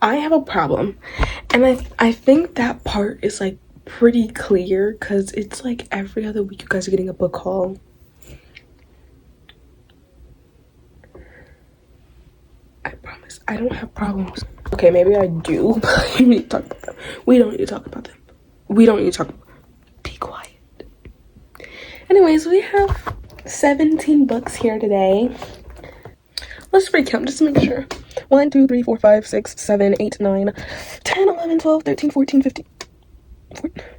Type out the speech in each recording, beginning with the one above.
I have a problem, and I think that part is like pretty clear because it's like every other week you guys are getting a book haul. I promise I don't have problems. Okay, maybe I do, but we need to talk about them. We don't need to talk about them. We don't need to talk. Be quiet. Anyways, we have 17 books here today. Let's recount just to make sure. 1, 2, 3, 4, 5, 6, 7, 8, 9, 10, 11, 12, 13, 14, 15.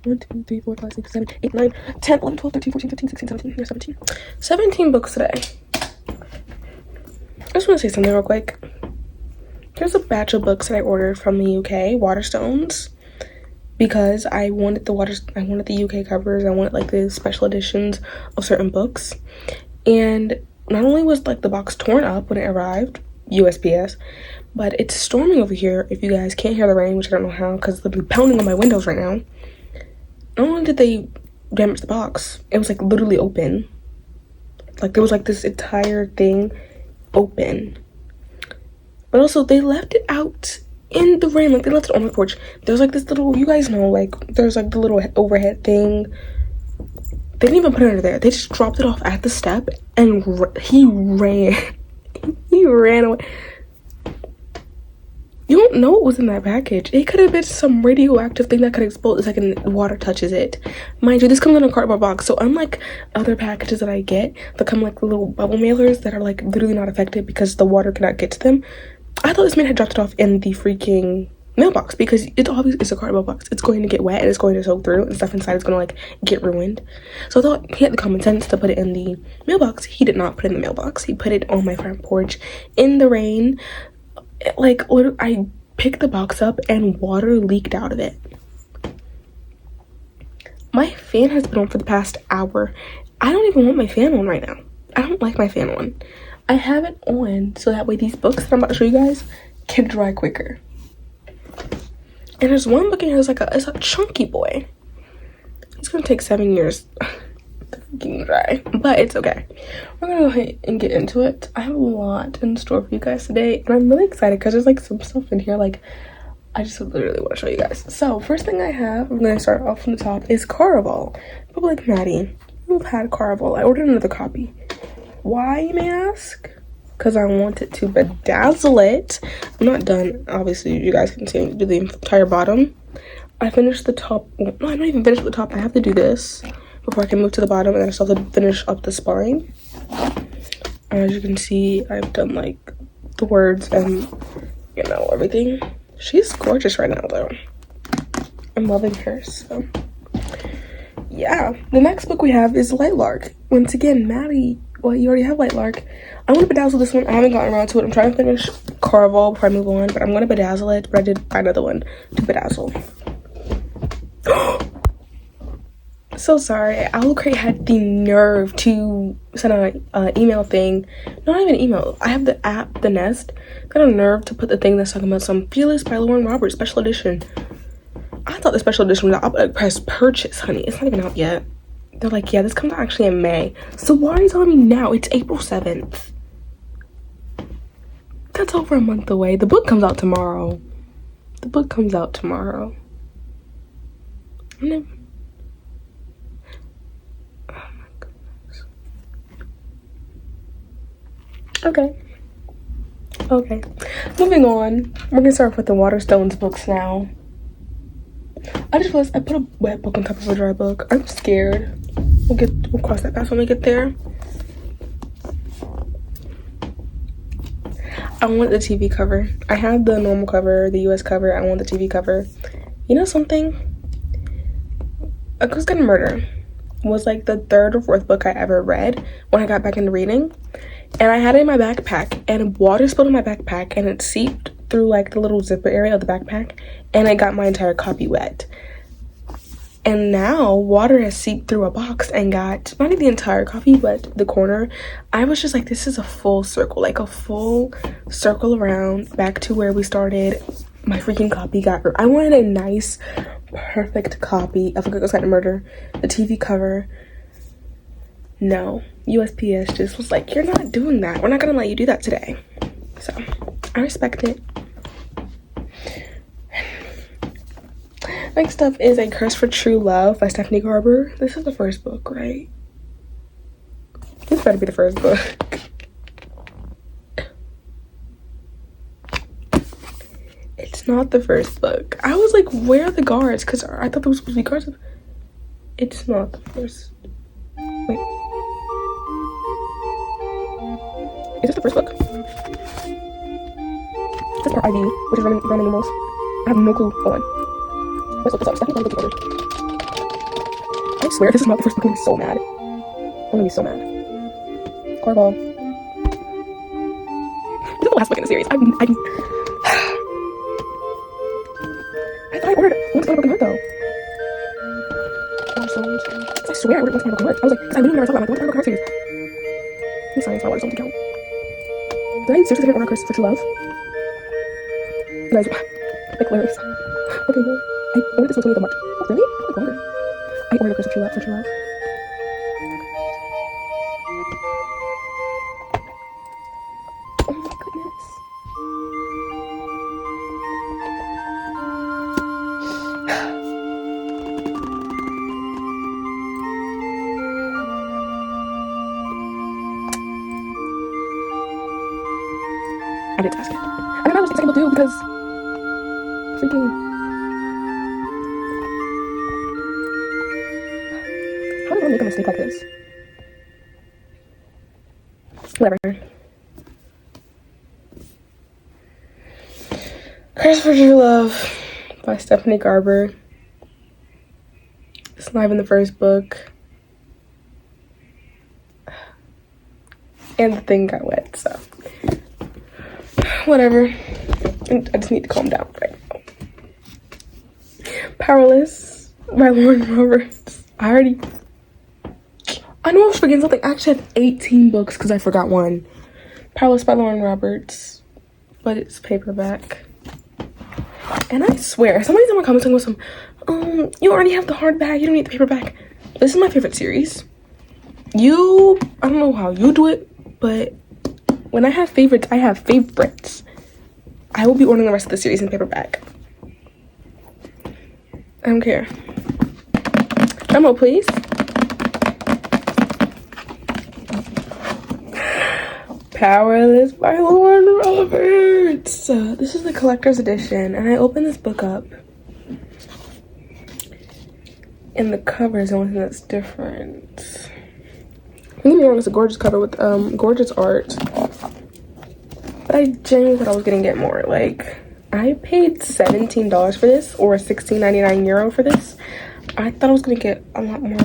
1, 2, 3, 4, 5, 6, 7, 8, 9, 10, 11, 12, 13, 14, 15, 16, 17. There's 17. 17 books today. I just want to say something real quick. There's a batch of books that I ordered from the UK, Waterstones, because I wanted the UK covers. I wanted like the special editions of certain books. And not only was like the box torn up when it arrived, USPS, but it's storming over here. If you guys can't hear the rain, which I don't know how because they'll be pounding on my windows right now. Not only did they damage the box, it was like literally open. Like there was like this entire thing open. But also they left it out in the rain. Like they left it on my porch. There's like this little, you guys know, like there's like the little overhead thing. They didn't even put it under there. They just dropped it off at the step and he ran. He ran away. You don't know what was in that package. It could have been some radioactive thing that could explode the second water touches it. Mind you, this comes in a cardboard box. So unlike other packages that I get that come like little bubble mailers that are like literally not affected because the water cannot get to them, I thought this man had dropped it off in the freaking mailbox because it obviously is a cardboard box. It's going to get wet and it's going to soak through and stuff inside is going to like get ruined. So I thought he had the common sense to put it in the mailbox. He did not put it in the mailbox. He put it on my front porch in the rain. Like literally, I picked the box up and water leaked out of it. My fan has been on for the past hour. I don't even want my fan on right now. I don't like my fan on. I have it on so that way these books that I'm about to show you guys can dry quicker. And there's one book in here that's it's a chunky boy. It's gonna take 7 years to freaking dry, but it's okay. We're gonna go ahead and get into it. I have a lot in store for you guys today, and I'm really excited because there's like some stuff in here like I just literally want to show you guys. So first thing I have, I'm gonna start off from the top, is Caraval. People like Maddie, you've had Caraval. I ordered another copy. Why, you may ask? Because I wanted to bedazzle it. I'm not done. Obviously, you guys can see me do the entire bottom. I finished the top. No, I'm not even finished with the top. I have to do this before I can move to the bottom, and then I still have to finish up the spine. As you can see, I've done like the words and you know everything. She's gorgeous right now, though. I'm loving her. So yeah, the next book we have is Lightlark. Once again, Maddie. Well, you already have Lightlark. I'm gonna bedazzle this one. I haven't gotten around to it. I'm trying to finish Caraval before I move on, but I'm gonna bedazzle it. But I did buy another one to bedazzle. So sorry. Owl Crate had the nerve to send an email thing. Not even email. I have the app, The Nest. Got a nerve to put the thing that's talking about some Fearless by Lauren Roberts special edition. I thought the special edition was out, but I pressed purchase, honey. It's not even out yet. They're like, yeah, this comes out actually in May. So why are you telling me now? It's April 7th. That's over a month away. The book comes out tomorrow. The book comes out tomorrow. Oh my goodness. Okay. Moving on. We're gonna start with the Waterstones books now. I just realized I put a wet book on top of a dry book. I'm scared. We'll cross that path when we get there. I want the TV cover. I had the normal cover, the US cover. I want the TV cover. You know something? A Who's Gonna Murder was like the 3rd or 4th book I ever read when I got back into reading. And I had it in my backpack and water spilled in my backpack and it seeped through like the little zipper area of the backpack and I got my entire copy wet. And now water has seeped through a box and got not even the entire copy but the corner. I was just like, this is a full circle, like a full circle around back to where we started. My freaking copy got I wanted a nice perfect copy of A Good Ghost Got Murder, the TV cover. No, USPS just was like, you're not doing that. We're not gonna let you do that today. So I respect it. Next up is A Curse for True Love by Stephanie Garber. This is the first book, right? This better be the first book. It's not the first book. I was like, where are the guards? Because I thought there was supposed to be guards. It's not the first. Wait. Is this the first book? This is part IV, which is Roman numerals. I have no clue. Hold on. Let's look this up. Stephanie Garber. I swear, this is not the first book. I'm gonna be so mad. I'm gonna be so mad. Corball. This is the last book in the series. I thought I ordered Once Upon a Broken Heart though. I swear I ordered Once Upon a Broken Heart. I was like, because I literally never thought about Once Upon a Broken Heart series. These science my water don't count. Did I seriously order A Curse for True Love? You guys, like lyrics. Okay, no. I ordered this one to me much. Oh, really? I ordered A Curse for True Love. Oh my goodness. I did task it. I mean, I was excited too because freaking. How did I make a mistake like this? Whatever. Curse for True Love by Stephanie Garber. It's not even the first book. And the thing got wet, so. Whatever. I just need to calm down right now. Powerless by Lauren Roberts. I knew I was forgetting something. I actually had 18 books because I forgot one. Powerless by Lauren Roberts. But it's paperback. And I swear, somebody's in my comments talking about some, you already have the hardback, you don't need the paperback. This is my favorite series. I don't know how you do it, but when I have favorites, I have favorites. I will be ordering the rest of the series in paperback. I don't care. Drum roll, please. Powerless by Lauren Roberts. This is the collector's edition, and I opened this book up. And the cover is the only thing that's different. Don't get me wrong, it's a gorgeous cover with gorgeous art. But I genuinely thought I was gonna get more. Like, I paid $17 for this, or €16.99 for this. I thought I was gonna get a lot more.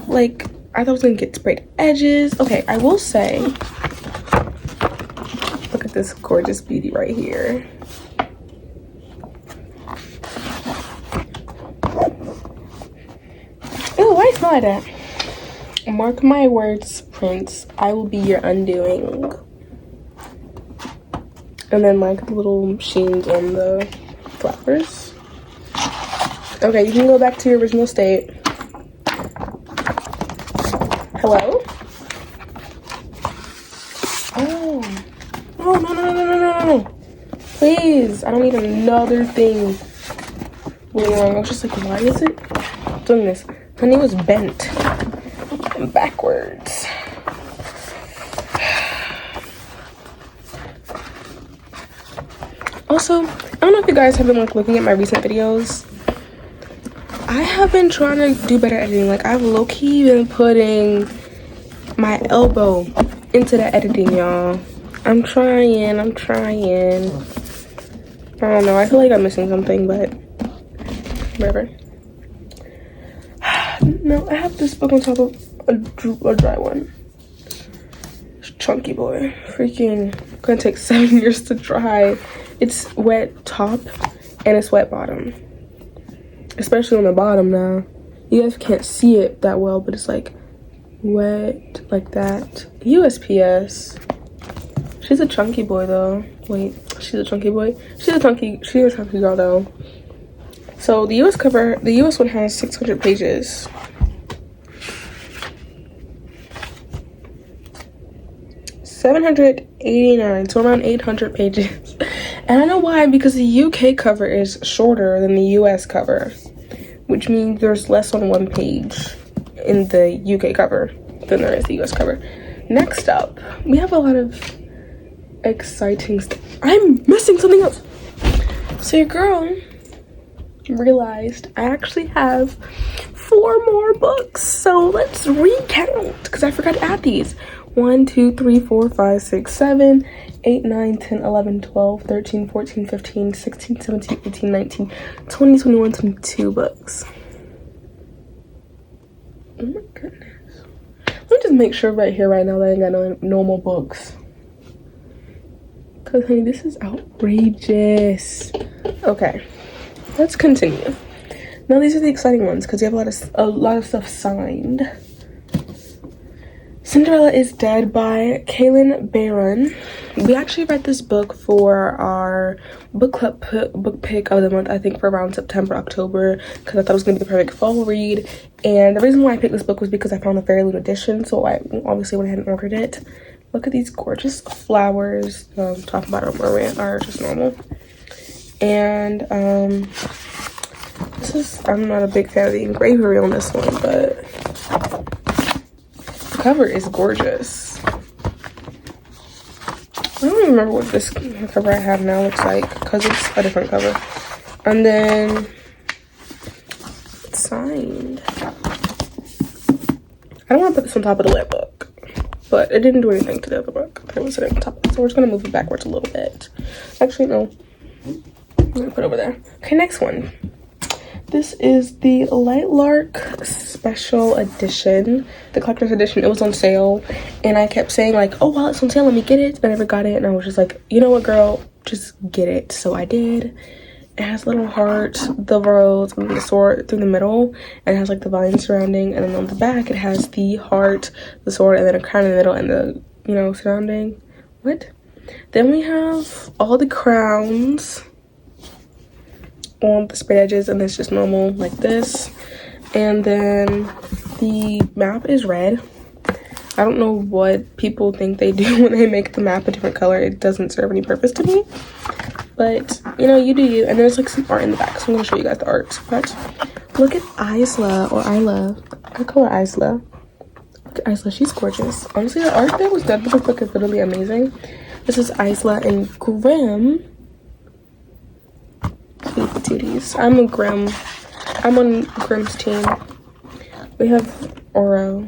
Like, I thought I was gonna get sprayed edges. Okay, I will say, look at this gorgeous beauty right here. Ew, why smell like that? Mark my words, Prince, I will be your undoing. And then like the little sheens on the flowers. Okay, you can go back to your original state. Hello? Oh. Oh, no. Please, I don't need another thing. I was just like, why is it doing this? Honey was bent backwards. Also, I don't know if you guys have been like looking at my recent videos. I have been trying to do better editing. Like, I've low-key been putting my elbow into the editing, y'all. I'm trying. I don't know, I feel like I'm missing something, but whatever. No, I have this book on top of a dry one. It's chunky boy. Freaking gonna take 7 years to dry. It's wet top and it's wet bottom. Especially on the bottom now. You guys can't see it that well, but it's like wet like that. USPS. She's a chunky boy though. Wait, she's a chunky boy? She's a chunky girl though. So the US cover, the US one has 600 pages. $789, so around 800 pages. And I know why, because the UK cover is shorter than the US cover. which means there's less on one page in the UK cover than there is the US cover. Next up, we have a lot of exciting stuff. I'm missing something else. So your girl realized I actually have 4 more books. So let's recount, because I forgot to add these. 1, 2, 3, 4, 5, 6, 7, 8, 9, 10, 11, 12, 13, 14, 15, 16, 17, 18, 19, 20, 21, 22 books. Oh my goodness. Let me just make sure right here, right now, that I ain't got no more books. Because, honey, this is outrageous. Okay, let's continue. Now, these are the exciting ones because you have a lot of stuff signed. Cinderella is Dead by 𝙎𝙤𝙘𝙞𝙖𝙡 Barron. We actually read this book for our book club book pick of the month, I think for around September, October, because I thought it was going to be the perfect fall read. And the reason why I picked this book was because I found the Fairy Loot edition, so I obviously went ahead and ordered it. Look at these gorgeous flowers. Top and bottom are just normal. And I'm not a big fan of the engraving on this one, but the cover is gorgeous. I don't even remember what this cover I have now looks like because it's a different cover. And then it's signed. I don't want to put this on top of the lit book, but it didn't do anything to the other book. It was sitting on top of it, so we're just gonna move it backwards a little bit. Actually, no. I'm gonna put it over there. Okay, next one. This is the Light Lark Special Edition, the collector's edition. It was on sale, and I kept saying like, oh, while it's on sale, let me get it. But I never got it, and I was just like, you know what, girl, just get it. So I did. It has a little heart, the rose, and the sword through the middle, and it has like the vine surrounding. And then on the back, it has the heart, the sword, and then a crown in the middle, and the surrounding. What? Then we have all the crowns on the sprayed edges, and it's just normal like this. And then the map is red. I don't know what people think they do when they make the map a different color. It doesn't serve any purpose to me, but you do you. And there's like some art in the back, so I'm gonna show you guys the art. But look at Isla, or Isla. I call her Isla. Look at Isla, she's gorgeous. Honestly, the art that was done with the book is literally amazing. This is Isla and Grimm. Patooties. I'm on Grimm's team. We have Oro.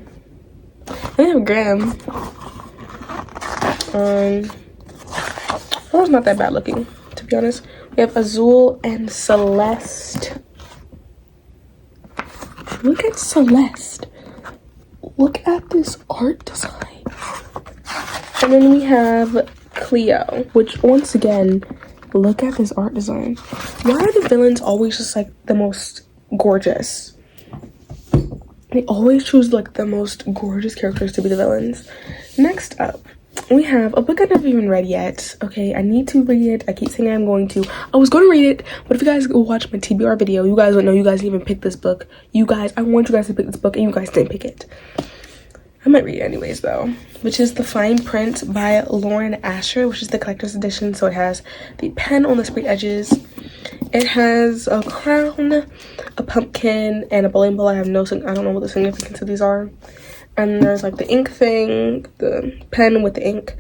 And we have Grimm. Oro's not that bad looking, to be honest. We have Azul and Celeste. Look at Celeste. Look at this art design. And then we have Cleo, which once again, look at this art design. Why are the villains always just like the most gorgeous? They always choose like the most gorgeous characters to be the villains. Next up, we have a book I never even read yet. Okay, I need to read it. I keep saying I'm going to. I was going to read it, but if you guys go watch my TBR video, you guys would know you guys didn't even pick this book. I want you guys to pick this book, and you guys didn't pick it. I might read it anyways though, which is The Fine Print by Lauren Asher, which is the collector's edition. So it has the pen on the sprayed edges. It has a crown, a pumpkin, and a bowling ball. I don't know what the significance of these are. And there's like the ink thing, the pen with the ink,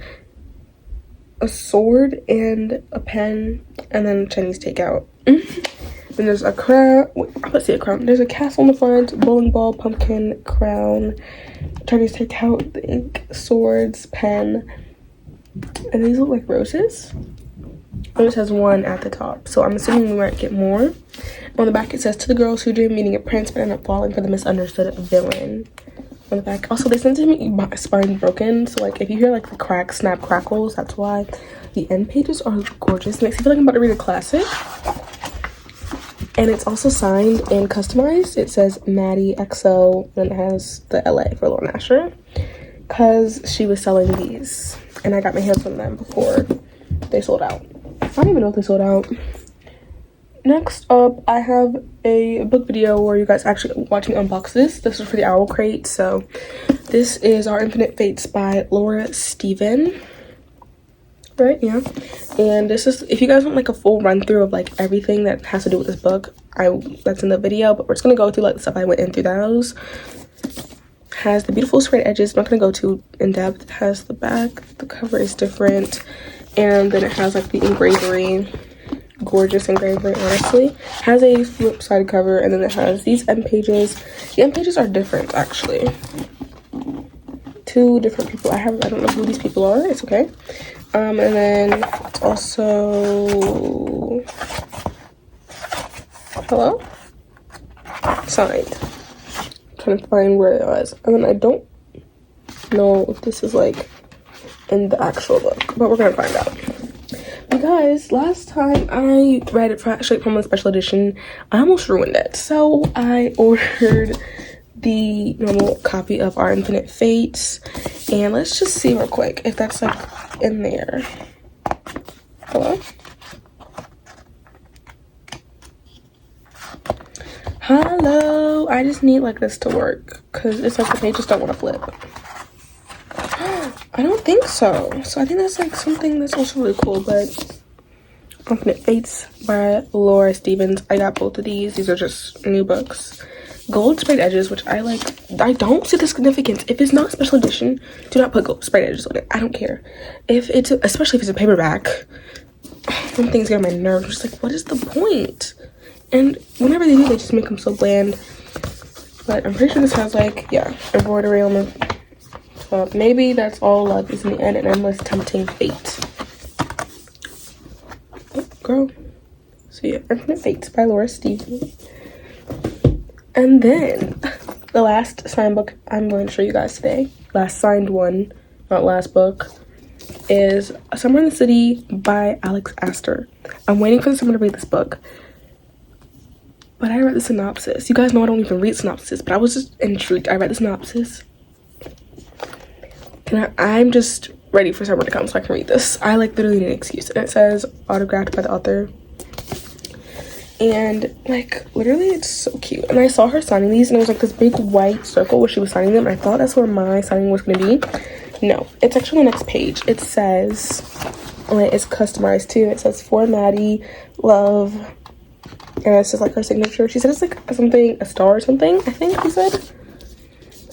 a sword and a pen, and then Chinese takeout. Then there's a crown. Wait, I would say a crown. There's a castle on the front, bowling ball, pumpkin, crown, Chinese takeout, the ink, swords, pen, and these look like roses. It just has one at the top, so I'm assuming we might get more. On the back it says, to the girls who dream meeting a prince but end up falling for the misunderstood villain. On the back, also they sent it to me spine broken, so like if you hear like the crack, snap, crackles, that's why. The end pages are gorgeous. It makes me feel like I'm about to read a classic. And it's also signed and customized. It says Maddie XO, and it has the LA for Lauren Asher, because she was selling these and I got my hands on them before they sold out. I don't even know if they sold out. Next up, I have a book video where you guys actually watch me unbox this. This is for the Owl Crate. So this is Our Infinite Fates by Laura Steven. right? Yeah. And this is, if you guys want like a full run through of like everything that has to do with this book, that's in the video, but we're just gonna go through like the stuff I went in through those. Has the beautiful straight edges. I'm not gonna go too in depth. It has the back, the cover is different, and then it has like the engraving, gorgeous engraving, honestly. Has a flip side cover, and then it has these end pages. The end pages are different, actually. Two different people. I don't know who these people are. It's okay. And then it's also, hello, signed. Trying to find where it was, and then I don't know if this is like in the actual book, but we're gonna find out. Because last time I read it straight from a special edition, I almost ruined it, so I ordered the normal copy of Our Infinite Fates, and let's just see real quick if that's like in there. Hello? Hello, I just need like this to work because it's like the pages don't want to flip. I don't think so. So I think that's like something that's also really cool. But Infinite Fates by Laura Stevens. I got both of these. These are just new books. Gold sprayed edges, which I like. I don't see the significance. If it's not special edition, do not put gold sprayed edges on it. I don't care. If it's especially if it's a paperback, some things get on my nerves. I'm just like, what is the point? And whenever they do, they just make them so bland. But I'm pretty sure this has like, yeah, embroidery on the top. Maybe that's all love is in the end, an endless tempting fate. Oh, girl. So yeah, Infinite Fates by Laura Stevens. And then the last signed book I'm going to show you guys today, last signed one, not last book, is Summer in the City by Alex Astor. I'm waiting for the summer to read this book. But I read the synopsis. You guys know I don't even read synopsis, but I was just intrigued. I read the synopsis. And I'm just ready for summer to come so I can read this. I like literally need an excuse. And it says autographed by the author. And like literally it's so cute. And I saw her signing these and it was like this big white circle where she was signing them. And I thought that's where my signing was gonna be. No, it's actually on the next page. It says, it's customized too. It says for Maddie, love. And it's just like her signature. She said it's like something, a star or something, I think she said.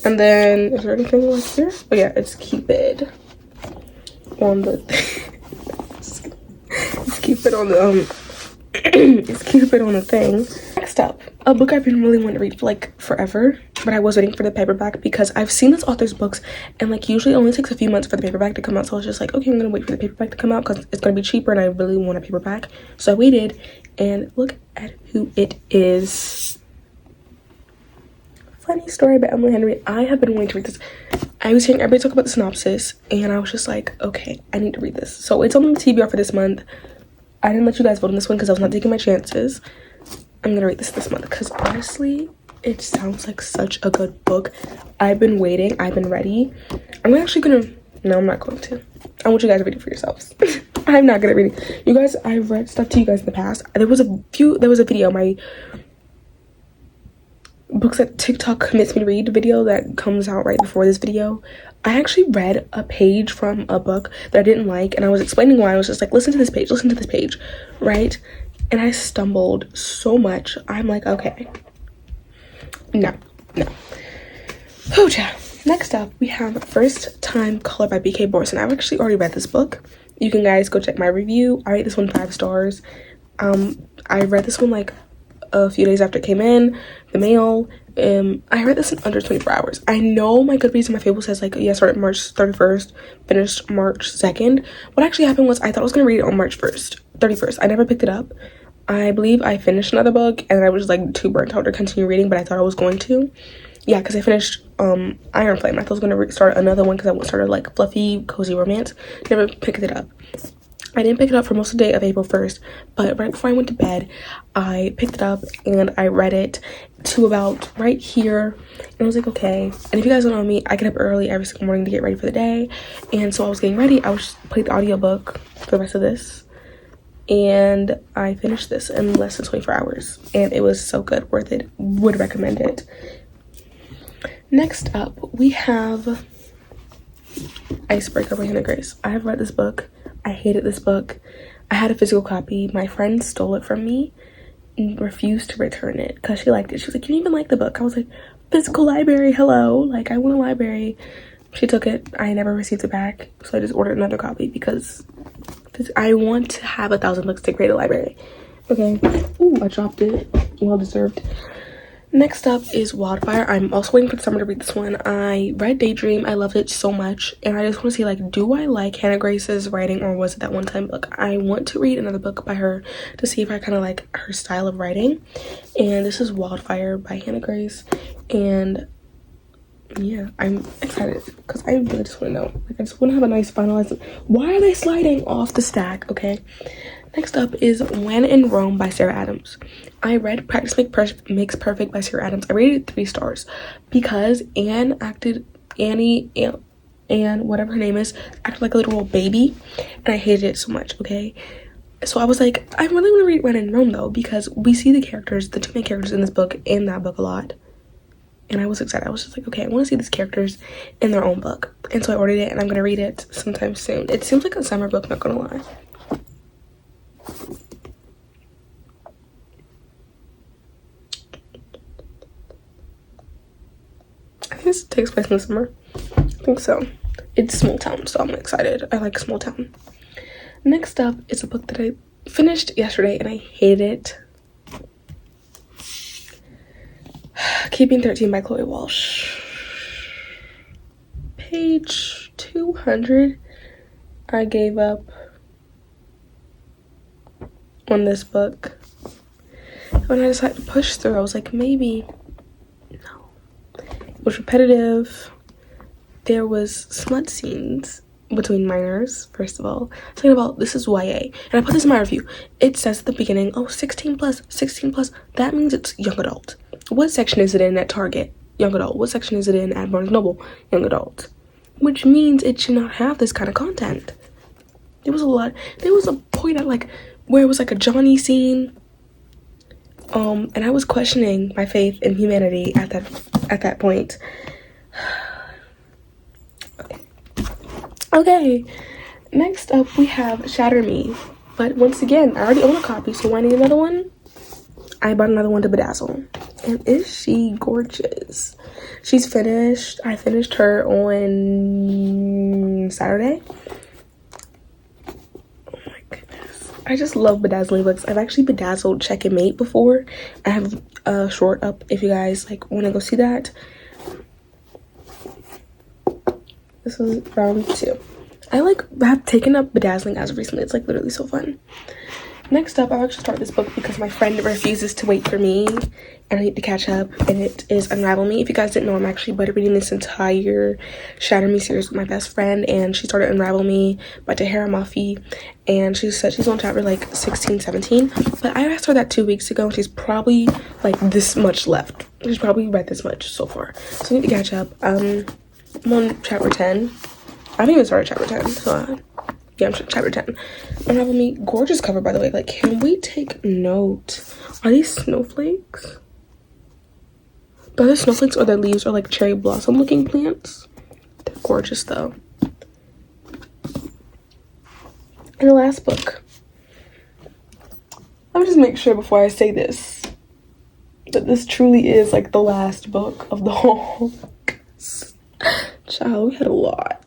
And then, is there anything like here? Oh yeah, it's Cupid on the it's Cupid on the it's Cupid on the thing. Next up, a book I've been really wanting to read for like forever, but I was waiting for the paperback because I've seen this author's books and like usually it only takes a few months for the paperback to come out. So I was just like, okay, I'm gonna wait for the paperback to come out because it's gonna be cheaper and I really want a paperback. So I waited, and look at who it is. Funny Story by Emily Henry. I have been wanting to read this. I was hearing everybody talk about the synopsis and I was just like, okay, I need to read this. So it's on the TBR for this month. I didn't let you guys vote on this one because I was not taking my chances. I'm gonna read this month because honestly it sounds like such a good book. I've been waiting, I've been ready. I'm not going to. I want you guys to read it for yourselves. I'm not gonna read it. You guys, I've read stuff to you guys in the past. There was a video, my books that TikTok commits me to read video that comes out right before this video. I actually read a page from a book that I didn't like and I was explaining why. I was just like, listen to this page, right? And I stumbled so much. I'm like, okay, no. Oh, yeah. Next up, we have First Time Color by B.K. Borson. I've actually already read this book. You can guys go check my review. I rate this one 5 stars. I read this one like a few days after it came in the mail. I read this in under 24 hours. I know my Goodreads and my Fable says like, yeah, started March 31st, finished March 2nd. What actually happened was I thought I was gonna read it on March 31st. I never picked it up. I believe I finished another book and I was like too burnt out to continue reading, but I thought I was going to. Yeah, because I finished Iron Flame. I thought I was going to start another one because I started like fluffy, cozy romance. Never picked it up. I didn't pick it up for most of the day of April 1st, but right before I went to bed, I picked it up and I read it to about right here. And I was like, okay. And if you guys don't know me, I get up early every single morning to get ready for the day. And so I was getting ready. I was playing the audiobook for the rest of this. And I finished this in less than 24 hours. And it was so good, worth it. Would recommend it. Next up, we have Icebreaker by Hannah Grace. I have read this book. I hated this book. I had a physical copy. My friend stole it from me and refused to return it because she liked it. She was like, you didn't even like the book. I was like, physical library, hello. Like, I want a library. She took it. I never received it back. So I just ordered another copy because I want to have 1,000 books to create a library. Okay. Ooh, I dropped it. Well deserved. Next up is Wildfire. I'm also waiting for the summer to read this one. I read Daydream. I loved it so much. And I just want to see, like, do I like Hannah Grace's writing, or was it that one-time book? I want to read another book by her to see if I kind of like her style of writing. And this is Wildfire by Hannah Grace. And yeah, I'm excited because I really just want to know. Like, I just want to have a nice finalized. Why are they sliding off the stack? Okay. Next up is When in Rome by Sarah Adams. I read Practice Makes Perfect by Sarah Adams. I rated it 3 stars because Anne, whatever her name is, acted like a literal baby, and I hated it so much, okay? So I was like, I really want to read When in Rome though, because we see the characters, the 2 main characters in this book and that book a lot. And I was excited. I was just like, okay, I want to see these characters in their own book. And so I ordered it and I'm going to read it sometime soon. It seems like a summer book, not going to lie. I think this takes place in the summer. I think so. It's small town, so I'm excited. I like small town. Next up is a book that I finished yesterday and I hate it. Keeping 13 by Chloe Walsh. Page 200. I gave up on this book. When I decided to push through, I was like, maybe. No. It was repetitive. There was smut scenes between minors, first of all. Talking about, this is YA. And I put this in my review. It says at the beginning, oh, 16 plus, 16 plus. That means it's young adult. What section is it in at Target? Young adult. What section is it in at Barnes & Noble? Young adult. Which means it should not have this kind of content. There was a lot. There was a point at like where it was like a Johnny scene. And I was questioning my faith in humanity at that point. Okay. Next up we have Shatter Me. But once again, I already own a copy, so why need another one? I bought another one to bedazzle. And is she gorgeous? She's finished. I finished her on Saturday. Oh my goodness. I just love bedazzling books. I've actually bedazzled Check and Mate before. I have a short up if you guys like want to go see that. This was round 2. I have taken up bedazzling as of recently. It's like literally so fun. Next up, I've actually started this book because my friend refuses to wait for me and I need to catch up, and it is Unravel Me. If you guys didn't know, I'm actually butter reading this entire Shatter Me series with my best friend, and she started Unravel Me by 𝙎𝙤𝙘𝙞𝙖𝙡, and she said she's on chapter like 16, 17, but I asked her that 2 weeks ago and she's probably like this much left. She's probably read this much so far, so I need to catch up. I'm on chapter 10. I haven't even started chapter 10, so yeah, I'm chapter 10. Unravel Me, gorgeous cover by the way. Like, can we take note? Are these snowflakes? Are they snowflakes or their leaves are like cherry blossom looking plants? They're gorgeous though. And the last book. Let me just make sure before I say this that this truly is like the last book of the haul. Child, we had a lot.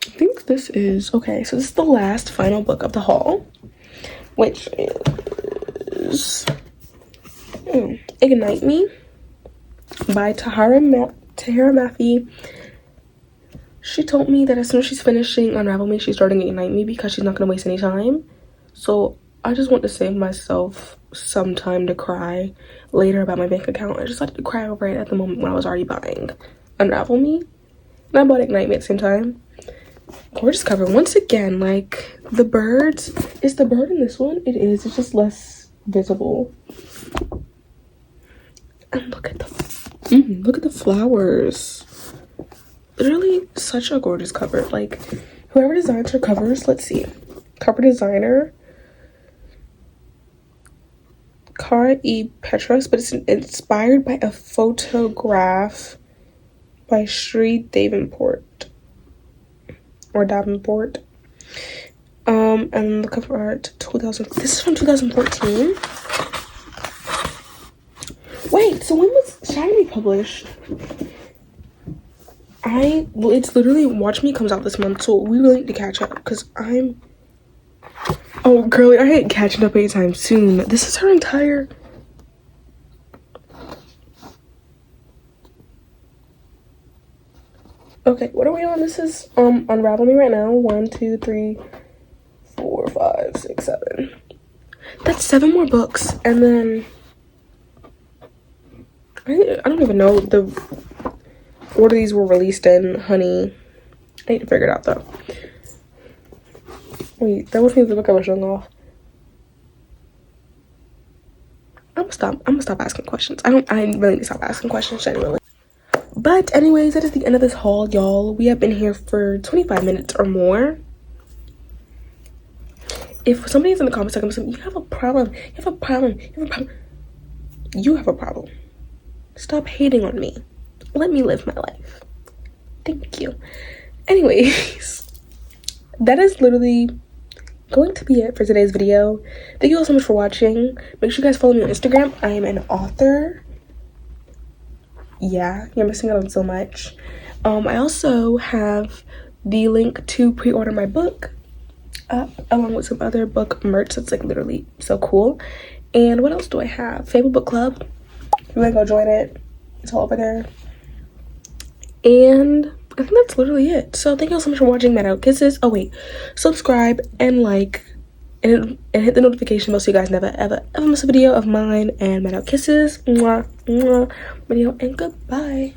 I think this is okay, so this is the last final book of the haul, which is Ignite Me by Tahara Mafi. She told me that as soon as she's finishing Unravel Me, she's starting Ignite Me because she's not going to waste any time. So I just want to save myself some time to cry later about my bank account. I just had to cry over it at the moment when I was already buying Unravel Me, and I bought Ignite Me at the same time. Gorgeous cover once again. Like, the birds, is the bird in this one? It is. It's just less visible. And look at the flowers. Literally such a gorgeous cover. Like, whoever designs her covers, let's see, cover designer Cara E. Petros, but it's inspired by a photograph by Sri Davenport or Davenport. And the cover art 2000. This is from 2014. Wait, so when was Shadow Me published? It's literally Watch Me comes out this month, so we really need to catch up because oh girly, I ain't catching up anytime soon. This is her entire okay, what are we on? This is Unravel Me right now. 1, 2, 3, 4, 5, 6, 7. That's 7 more books, and then I don't even know the order these were released in, honey. I need to figure it out though. Wait, that wasn't the book I was showing off. I'm gonna stop asking questions. I really need to stop asking questions genuinely. But anyways, that is the end of this haul, y'all. We have been here for 25 minutes or more. If somebody's in the comments section saying, you have a problem, you have a problem. Stop hating on me. Let me live my life. Thank you. Anyways, that is literally going to be it for today's video. Thank you all so much for watching. Make sure you guys follow me on Instagram. I am an author. Yeah, you're missing out on so much. I also have the link to pre-order my book up along with some other book merch that's like literally so cool. And what else do I have? Fable Book Club. You wanna go join it? It's all over there. And I think that's literally it. So thank you all so much for watching Mad Out Kisses. Oh wait, subscribe and like and hit the notification bell so you guys never ever miss a video of mine and Mad Out Kisses. Mwah, mwah, video, and goodbye.